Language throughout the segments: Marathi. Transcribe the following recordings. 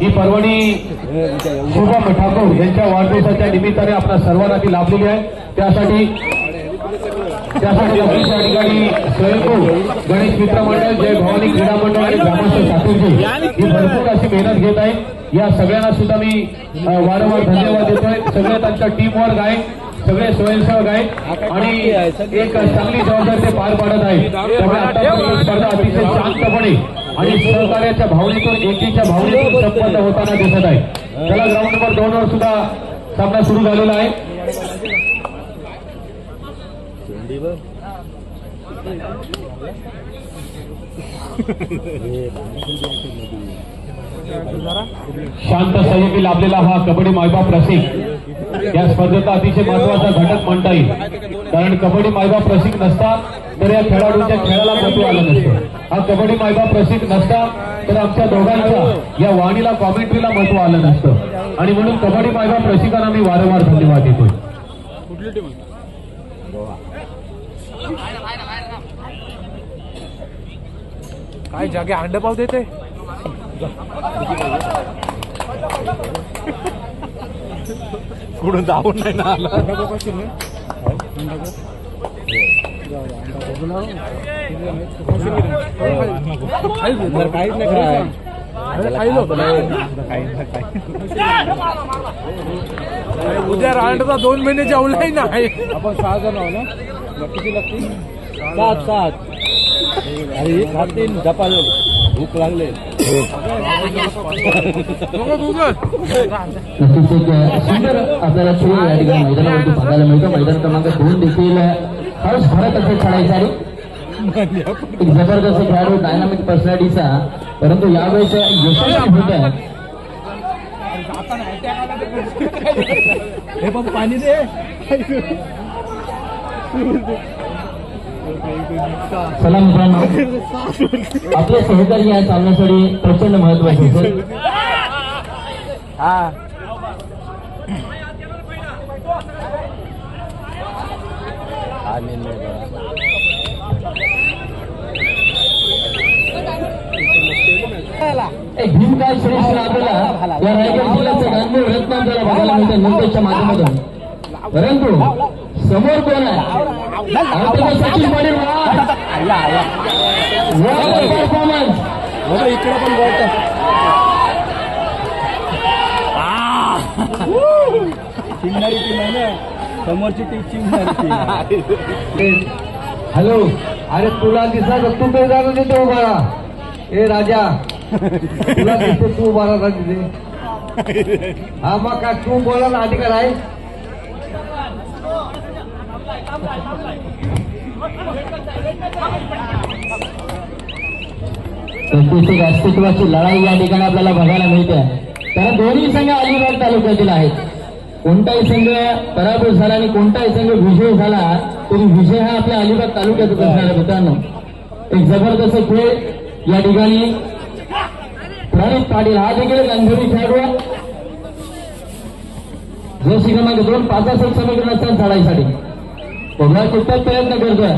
ही पर्वणी शुभम ठाकूर यांच्या वाढदिवसाच्या निमित्ताने आपल्या सर्वांना ती लाभलेली आहे। त्यासाठी या ठिकाणी स्वयंभू गणेश मित्र मंडळ, जय भवानी क्रीडा मंडळ आणि ग्रामस्थ ठाकूरजी ही भरपूर अशी मेहनत घेत आहे। या सगळ्यांना सुद्धा मी वारंवार धन्यवाद देतोय। सगळे त्यांच्या टीम वर्क आहे, सगळे स्वयंसेवक आहेत आणि एक चांगली जबाबदारी ते पार पाडत आहेत। त्यामुळे आतापर्यंत स्पर्धा अतिशय शांतपणे आणि सहकार्याच्या भावनेतून, एकीच्या भावनेतून संपन्न होताना दिसत आहे। त्याला ग्राउंड नंबर 2 वर सुद्धा सामना सुरू झालेला आहे। शांत संयमी लाभलेला हा कबड्डी मायबाप रसिक या स्पर्धेचा अतिशय महत्वाचा घटक म्हणता येईल। कारण कबड्डी मायबाप रसिक नसता तर या खेळाडूंच्या खेळाला महत्व आलं नसतं। हा कबड्डी मायबाप रसिक नसता तर आमच्या दोघांच्या या वाणीला, कॉमेंट्रीला महत्व आलं नसतं। आणि म्हणून कबड्डी मायबाप रसिकांना मी वारंवार धन्यवाद देतोय। काय जागे अंडपाव देते कुठून जाऊन नाही ना आला काहीच नाही उद्या रांडचा 2 महिने जेवलाही नाही। आपण 6 जण आहो ना, किती लागतील? 7 अरे खातील झपाल भूक लागले। सुंदर आपल्याला खेळ या ठिकाणी मैदानावरती बघायला मिळतो। मैदान क्रमांक 2 देखील हर्ष भरत असे खेळायचे, एक जबरदस्त खेळाडू, डायनामिक पर्सनॅलिटीचा, परंतु यावेळेस यशस्वी होत आहे। हे पण पाणी दे। चला मित्रांनो, आपले सहकारी या सामन्यासाठी प्रचंड महत्वाचे असेल। एक भीमकाय श्रेष्ठ आपल्याला या रायगड जिल्ह्याचं गांधीव रत्न आपल्याला बघायला मिळतं नंतरच्या माध्यमातून, परंतु समोर कोण आहे? सचिन पाटील परफॉर्मन्स इकडे पण बोलत चिंगारी टीम आहे ना, समोरची टीम चिंगारी। हॅलो, अरे तुला दिसा तू काही जागा देतो उभारा। ए राजा, तुला दिसतो तू उभारा का तिथे? हा मग काय तू बोलायला अधिकार आहे? प्रत्येक अस्तित्वाची लढाई या ठिकाणी आपल्याला बघायला मिळते। कारण दोन्ही संघ अलिबाग तालुक्यातील आहेत। कोणताही संघ पराभूत झाला आणि कोणताही संघ विजय झाला तरी विजय हा आपल्या अलिबाग तालुक्यातच असणार आहे। मित्रांनो, एक जबरदस्त खेळ या ठिकाणी प्रणित पाटील हा देखील अनुभवी खेळाडू, जर्सी क्रमांक 2 5 समीकरण असतात झाडायसाठी बघा कितपत प्रयत्न करतोय।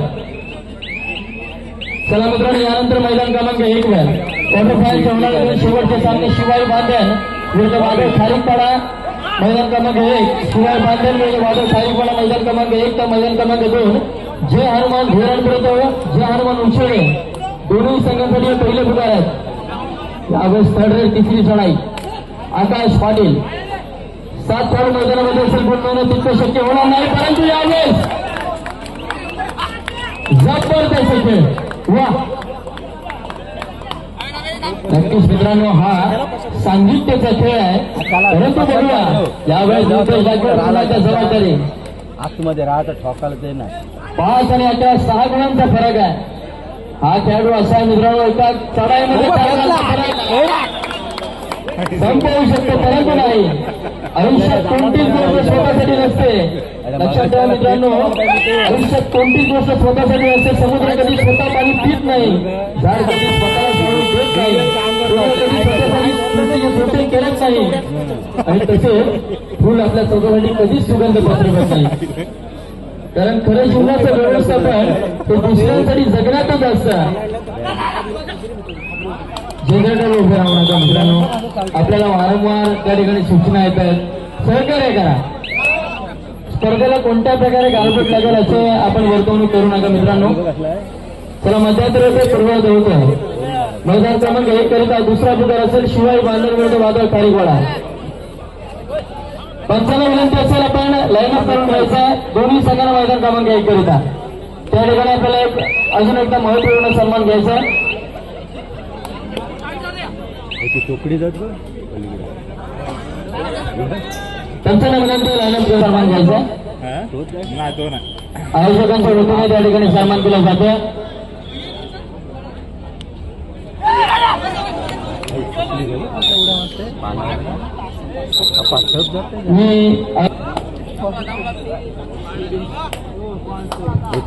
चला मित्रांनो, यानंतर मैदान क्रमांक 1 वर क्वार्टर फायनलच्या होणारे शेवटचे सामने शिवाई बांधण विरुद्ध वादळ खारीकपाडा। मैदान क्रमांक 1 शिवाई बांधण विरुद्ध वादळ खारीकपाडा। मैदान क्रमांक 1 तर मैदान क्रमांक 2 जय हनुमान धोरणपुरतो, जय हनुमान उंचेडे दोन्ही संघांसाठी पहिले पुकार आहेत। यावेळेस थर्ड रेड तिसरी चढाई आकाश पाटील 7 खेळाडू मैदानामध्ये असेल, पण मेहनत तितकं शक्य होणार नाही, परंतु यावेळेस जबरदस्त खेळ। वा, नक्कीच मित्रांनो, हा सांगित्याचा खेळ आहे, परंतु बघूया यावेळेस जबाबदारी आतमध्ये राहता ठोकायला ते ना 5 आणि 11 6 गुणांचा फरक आहे। हा खेळाडू असा मित्रांनो एका चढाईमध्ये संपवू शकतो, परंतु नाही, आयुष्यात कोणतीच गोष्ट स्वतःसाठी नसते। लक्षात ठेवा मित्रांनो, आयुष्यात कोणतीच गोष्ट स्वतःसाठी नसते। समुद्र कधी स्वतः पाणी पित नाही, झाड कधी स्वतःला सोडून देत नाही, कधी स्वतःसाठी केलंच नाही, आणि तसे फुल आपल्या स्वतःसाठी कधीच सुगंध पसरवत नाही। कारण खरं जीवनाचं व्यवस्थापन ते दुसऱ्यांसाठी जगण्यातच असतं। जनरेटर उभे राहू नका मित्रांनो. आपल्याला वारंवार त्या ठिकाणी सूचना येत आहेत. सहकार्य करा. स्पर्धेला कोणत्या प्रकारे गालबोट लागेल असे आपण वर्तवणूक करू नका मित्रांनो. चला मध्यांतराचा सुरुवात होत आहे. मैदान क्रमांक 1 करिता दुसरा पुकार असेल शिवाई बांधर विरुद्ध वादळ खारीकवाडा. पंचांना विनंती असेल आपण लाईनअप करून घ्यायचा. दोन्ही संघांना मैदान क्रमांक 1 करिता. त्या ठिकाणी आपल्याला अजून एकदा महत्वपूर्ण सन्मान घ्यायचा. टोकडी जात पंचांना विनंती लाईनअप करून सन्मान घ्यायचा. आयोजकांच्या वतीने त्या ठिकाणी सन्मान केला जातो.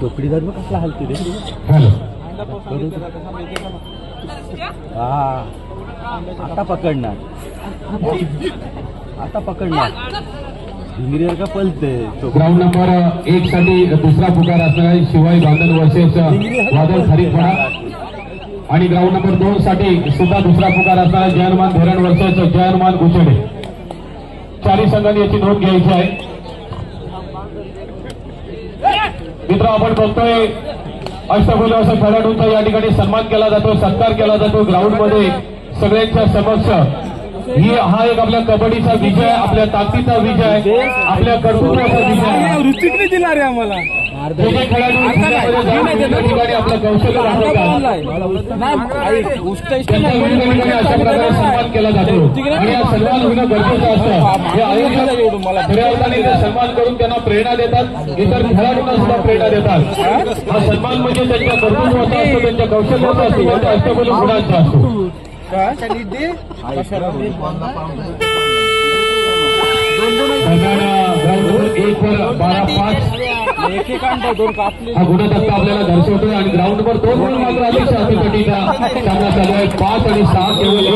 टोकडी जात कसला हलते रे. हा आता पकडणार. भिंगरीवर का पलते. ग्राउंड नंबर 1 साठी दुसरा पुकार असणार आहे शिवाई बांधन वर्सेस वादळ खारीकवाडा. आणि ग्राउंड नंबर 2 साठी सुद्धा दुसरा पुकार असणार आहे जयनमान धरण वर्सेस जयनमान गुचडे. चारही संघांनी याची नोंद घ्यायची आहे. मित्र आपण बघतोय अष्टभुज अशा खेळाडूंचा या ठिकाणी सन्मान केला जातो, सत्कार केला जातो ग्राउंडमध्ये सगळ्यांच्या समक्ष. हा एक आपल्या कबड्डीचा विजय, आपल्या ताकदीचा विजय, आपल्या कर्तृत्वाचा विजय. ऋतिकने दिला रे आम्हाला. जे जे खेळाडू त्या ठिकाणी आपलं कौशल्य दाखवतात त्यांचा ठिकाणी अशा प्रकारे सन्मान केला जातो. आणि हा सन्मान होणं गरजेचं असतं. हे आयोजक खऱ्या अर्थाने ते सन्मान करून त्यांना प्रेरणा देतात, इतर खेळाडूंना सुद्धा प्रेरणा देतात. हा सन्मान म्हणजे त्यांच्या कर्तृत्वाचा असतो, त्यांच्या कौशल्याचा असतो, त्यांच्या अष्टबल गुणांचा असतो. ग्राउंड 1 वर 12-5 हा गुणधक्का आपल्याला दर्शवतोय. आणि ग्राउंड नंबर 2 वर मात्र अतिशय अतिपटीचा सामना चालू आहे. 5 आणि 6 केवळ 1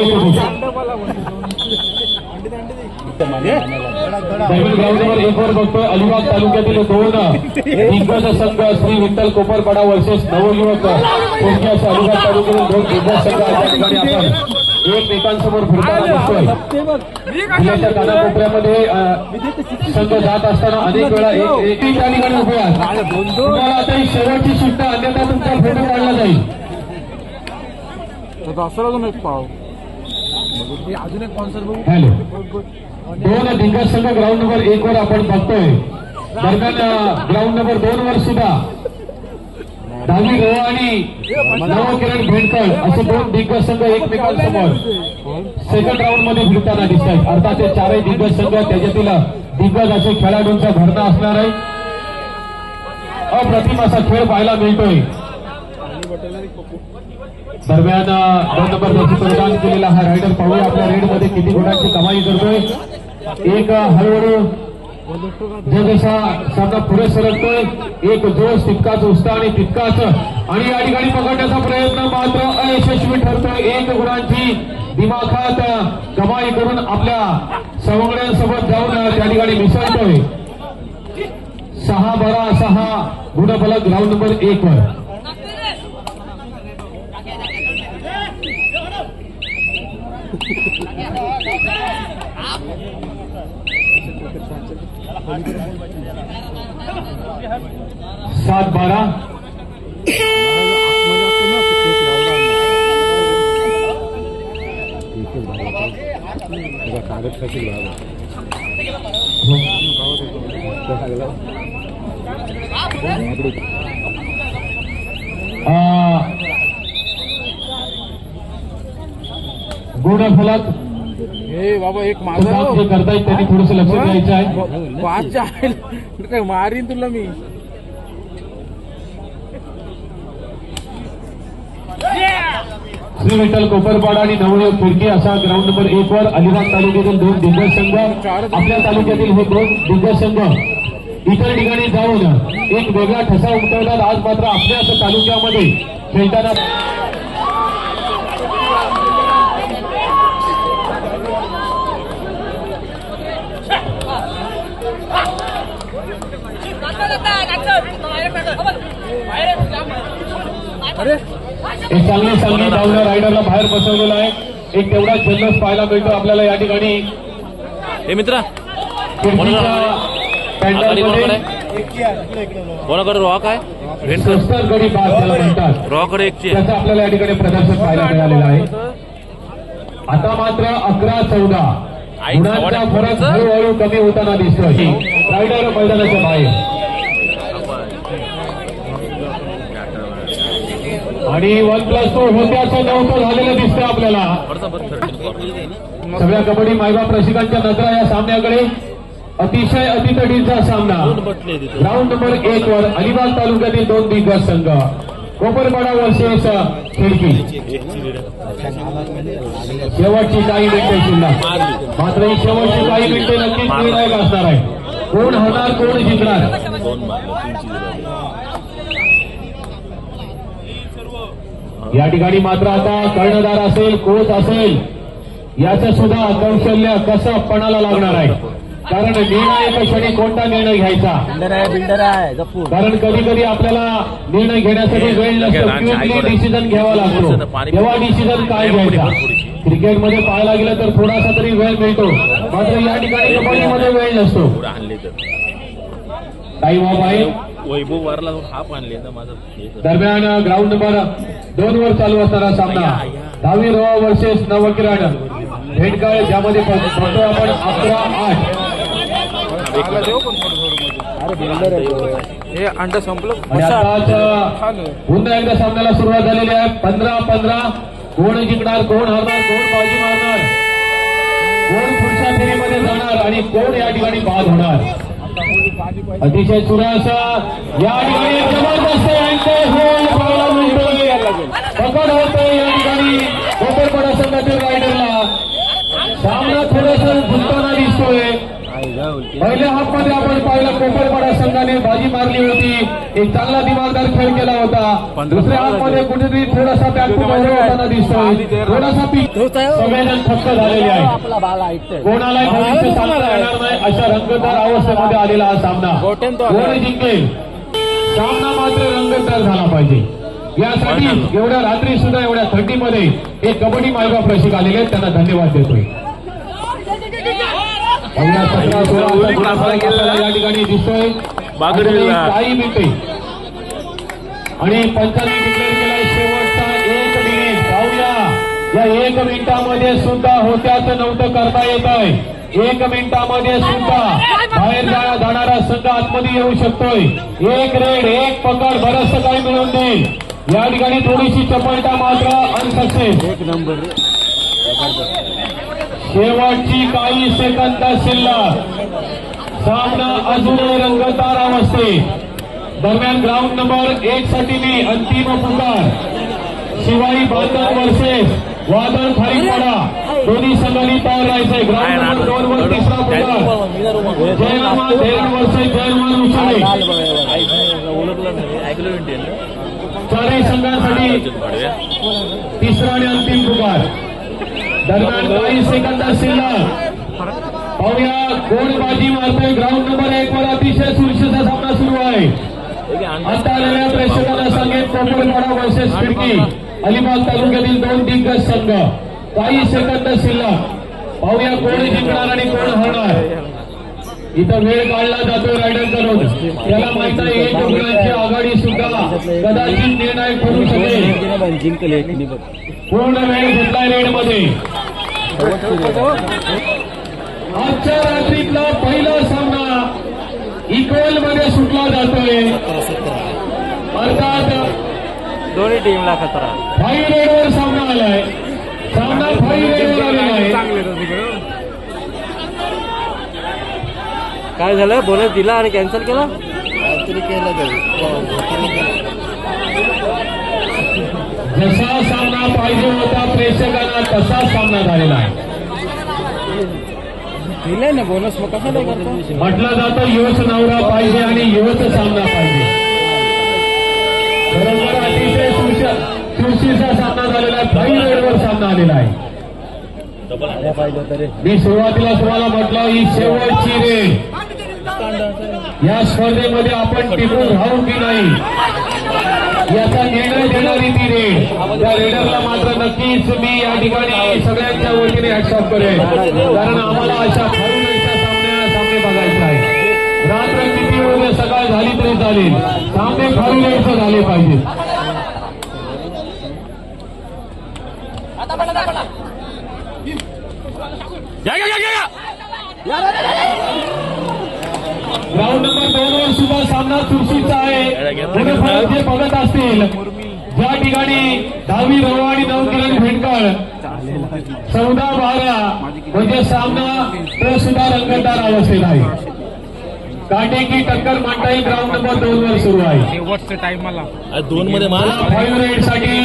ग्राउंड नंबर 1 वर बघतोय अलिबाग तालुक्यातील 2 दिग्गज संघ श्री विठ्ठल कोपरपाडा वर्सेस नवयुवक कोणत्या अलिबाग तालुक्यातील 2 दिग्गज संघ या ठिकाणी आपण एकमेकांसमोर फिरताना बघतोय. जिल्ह्याच्या कानाकोपऱ्यामध्ये संघ जात असताना अनेक वेळा एक त्या ठिकाणी उभे आहेत. तुम्हाला आता ही शेवटची सुट्ट, अन्यथा तुमचा फोटो काढला जाईल. अजून एक पाव अजून एक कॉन्सर्ट बघू. हॅलो. 2 दिग्गज संघ ग्राउंड नंबर 1 वर आपण बघतोय. दरम्यान ग्राउंड नंबर 2 वर सुद्धा धावी गोवा आणि नवकिरण भेंडकर असे 2 दिग्गज संघ एकमेकांसमोर सेकंड राऊंड मध्ये फिरताना दिसत आहेत. अर्थात ते 4 दिग्गज संघ त्याच्यातील दिग्गज असे खेळाडूंचा भरणा असणार आहे. अप्रतिम असा खेळ पाहायला मिळतोय. दरम्यान 2 नंबर प्रदान केलेला हा रायडर पाहूया आपल्या रेडमध्ये किती गुणांची कमाई करतोय. एक हळूहळू जसा सामना पुढे सरकतोय एक जोश तितकाच उत्साह आणि तितकाच आणि या ठिकाणी पकडण्याचा प्रयत्न मात्र अयशस्वी ठरतोय. 1 गुणांची दिमाखात कमाई करून आपल्या सवंगड्यांसोबत जाऊन त्या ठिकाणी मिसळतोय. 6-12-6 गुणफलक ग्राउंड नंबर 1 वर. सात 12 कागद कशी गुणफलक हे बाबा एक माझं जे करतायत त्यांनी थोडस लक्ष द्यायचं आहे. 5 काय मारीन तुला मी. श्री विठ्ठल कोपरपाडा आणि नवयुवक फिरकी असा ग्राउंड नंबर 1 वर अलिबाग तालुक्यातील 2 दिग्गज संघ आपल्या तालुक्यातील हे 2 दिग्गज संघ इतर ठिकाणी जाऊन एक वेगळा ठसा उमटवतात. आज मात्र आपल्याच तालुक्यामध्ये खेळताना अरे एक चांगली धावणं रायडरला बाहेर बसवलेलं आहे. एक तेवढा जल्लोष पाहायला मिळतो आपल्याला या ठिकाणी. हे मित्रा कोणाकडे रॉक आहे स्वस्तर गडी बाद त्याला म्हणतात. रॉकडे एकची त्याचं आपल्याला या ठिकाणी प्रदर्शन पाहायला मिळालेलं आहे. आता मात्र 11-14 गुणांचा फरक हळूहळू कमी होताना दिसतोय. रायडर मैदानाच्या बाहेर आणि 1+2 होत्याचं नव्हतं झालेलं दिसतं आपल्याला. सगळ्या कबड्डी मायबाप रसिकांच्या नजरा या सामन्याकडे. अतिशय अतितडीचा सामना ग्राउंड नंबर 1 वर अलिबाग तालुक्यातील 2 दिग्गज संघ कोपरपाडा वर्सेस खिडकी. शेवटची काही मिनिटे शिल्लक. मात्र ही शेवटची काही मिनिटे नक्कीच निर्णायक असणार आहे. कोण होणार कोण जिंकणार. या ठिकाणी मात्र आता कर्णधार असेल कोच असेल याचं सुद्धा कौशल्य कसं पणाला लागणार आहे. कारण निर्णायक क्षणी कोणता निर्णय घ्यायचा. कारण कधी कधी आपल्याला निर्णय घेण्यासाठी वेळ नसतो. क्विकली डिसिजन घ्यावा लागतो. तेव्हा डिसिजन काय घ्यायचा. क्रिकेटमध्ये पाहायला गेलं तर थोडासा तरी वेळ मिळतो. मात्र या ठिकाणी कबड्डीमध्ये वेळ नसतो. टाइम ऑफ आहे. वैभव वारला हाफ आणले ना माझं. दरम्यान ग्राउंड नंबर 2 वर चालू असणारा सामना 10वी रोहा वर्सेस नवकिरण भेटकाळ ज्यामध्ये बघतो आपण 11-8. हे अंड संपलं. आणि आताच पुन्हा एकदा सामन्याला सुरुवात झालेली आहे. 15-15 कोण जिंकणार कोण हरणार कोण बाजी मारणार कोण पुढच्या फेरीमध्ये जाणार आणि कोण या ठिकाणी बाद होणार. अतिशय सुरस या ठिकाणी जबरदस्त पाहायला मिळतोय. पकड होतोय या ठिकाणी कोपरपाडा संघातील रायडरला. सामना थोडासा झुकताना दिसतोय. पहिल्या हाफमध्ये आपण पाहिलं कोपरपाडा संघाने बाजी मारली होती. एक चांगला दिमागदार खेळ केला होता. दुसऱ्या हाफमध्ये कुठेतरी थोडासा बॅकफूट होताना दिसतोय. थोडासा संवेदन थक्क झालेले आहे. कोणालाही भविष्य सांगता येणार नाही अशा रंगतदार अवस्थेमध्ये आलेला हा सामना. कोण जिंकेल. सामना मात्र रंगतदार झाला पाहिजे. यासाठी एवढ्या रात्री सुद्धा एवढ्या थंडीमध्ये एक कबड्डी मायबाप रसिक आलेले आहेत. त्यांना धन्यवाद देतोय. या ठिकाणी दिसतोय काही मिनिटे आणि 25 डिक्लेअर केला. शेवटचा 1 मिनिट पाहूया. या 1 मिनिटामध्ये सुद्धा होत्याचं नव्हतं करता येत आहे. 1 मिनिटामध्ये सुद्धा बाहेर जाणारा संघ आतमध्ये येऊ शकतोय. 1 रेड 1 पकड बरंचसं काही मिळवून देईल. या ठिकाणी थोडीशी चपळता मात्र अनसक्सेस. 1 नंबर. शेवटची काही सेकंद शिल्लक. सामना अजूनही रंगतदार अवस्थेत. दरम्यान ग्राउंड नंबर 1 साठी मी अंतिम पुकार शिवाई बांधव वर्सेस वादळ खारीपाडा दोन्ही संघांनी तयार राहायचंय. ग्राउंड नंबर 2 वर तिसरा पुकार जयरामा धैरण वर्सेस जयमान उशाळे. चारही संघांसाठी तिसरा आणि अंतिम पुकार. दरम्यान काही सेकंद शिल्लक. पाहूया कोण बाजी मारतोय. ग्राउंड नंबर 1 वर अतिशय सुरक्षेचा सामना सुरू आहे. आता आलेल्या प्रेक्षकांना सांगेन कोपरपाडा वर्सेस खिडकी अलिबाग तालुक्यातील 2 दिग्गज संघ. काही सेकंद शिल्लक. पाहूया कोण जिंकणार आणि कोण हरणार. इथं वेळ काढला जातोय रायडरकडून. त्याला माहित आहे 1 गुणांची आघाडी सुद्धा कदाचित निर्णय ठरू शकेल. पूर्ण वेळ घेतलाय रेडमध्ये. आजच्या रात्रीतला पहिला सामना इक्वल मध्ये सुटला जातोय. अर्थात दोन्ही टीमला खतरा. 5 रेडवर सामना आलाय. सामना 5 रेडवर आलेला आहे. काय झालं बोनस दिला आणि कॅन्सल केला. जसा सामना पाहिजे होता प्रेक्षकांना तसा सामना झालेला आहे. दिलाय ना बोनस. मग कसं नाही करतो. म्हटलं जातं युवच नवरा पाहिजे आणि युवच सामना पाहिजे. बरोबर अतिशय चुरशीचा सामना झालेला आहे. 5 रेडवर सामना आलेला आहे. मी सुरुवातीला तुम्हाला म्हटलं ही शेवटची रेड. या स्पर्धेमध्ये आपण टिकून राहू की नाही याचा निर्णय देणारी ती रेड. त्या रेडरला मात्र नक्कीच मी या ठिकाणी सगळ्यांच्या वतीने हॅट्सऑफ करेन, कारण आम्हाला अशा फाईव्ह सामने बघायचे आहे. रात्र किती वेळ सकाळ झाली तरी चालेल, सामने फाईव्ह झाले पाहिजे. ग्राउंड नंबर 2 वर सुद्धा सामना चुरशीचा आहे. जे बघत असतील, ज्या ठिकाणी 10वी रवा आणि 9 किरण भेटकळ 14-12 म्हणजे सामना तो सुद्धा रंगतदार अवस्थेत आहे. काटेकी टक्कर मांडता येईल. ग्राउंड नंबर 2 वर सुरू आहे. शेवटच्या टाइमला 2 मध्ये 5 रेड साठी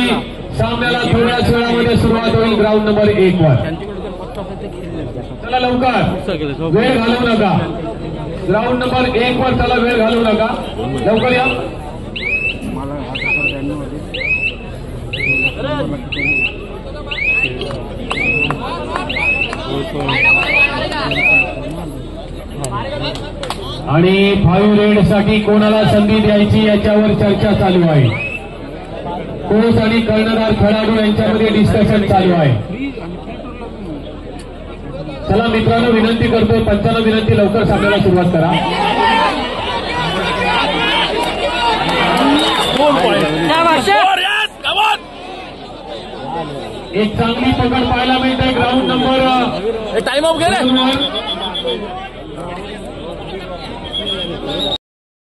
सामन्याला थोड्याच वेळामध्ये सुरुवात होईल. ग्राउंड नंबर 1 वर चला लवकर, वेळ घालवू नका. ग्राउंड नंबर 1 वर चला, वेळ घालवू नका, लवकर या. आणि 5 रेड साठी कोणाला संधी द्यायची याच्यावर चर्चा चालू आहे. कोच आणि कर्णधार खेळाडू यांच्यामध्ये डिस्कशन चालू आहे. चला मित्रांनो, विनंती करतो, पंचांना विनंती, लवकर सामन्याला सुरुवात करा. एक चांगली पकड पाहायला मिळते. ग्राउंड नंबर टाइम ऑफ गेले.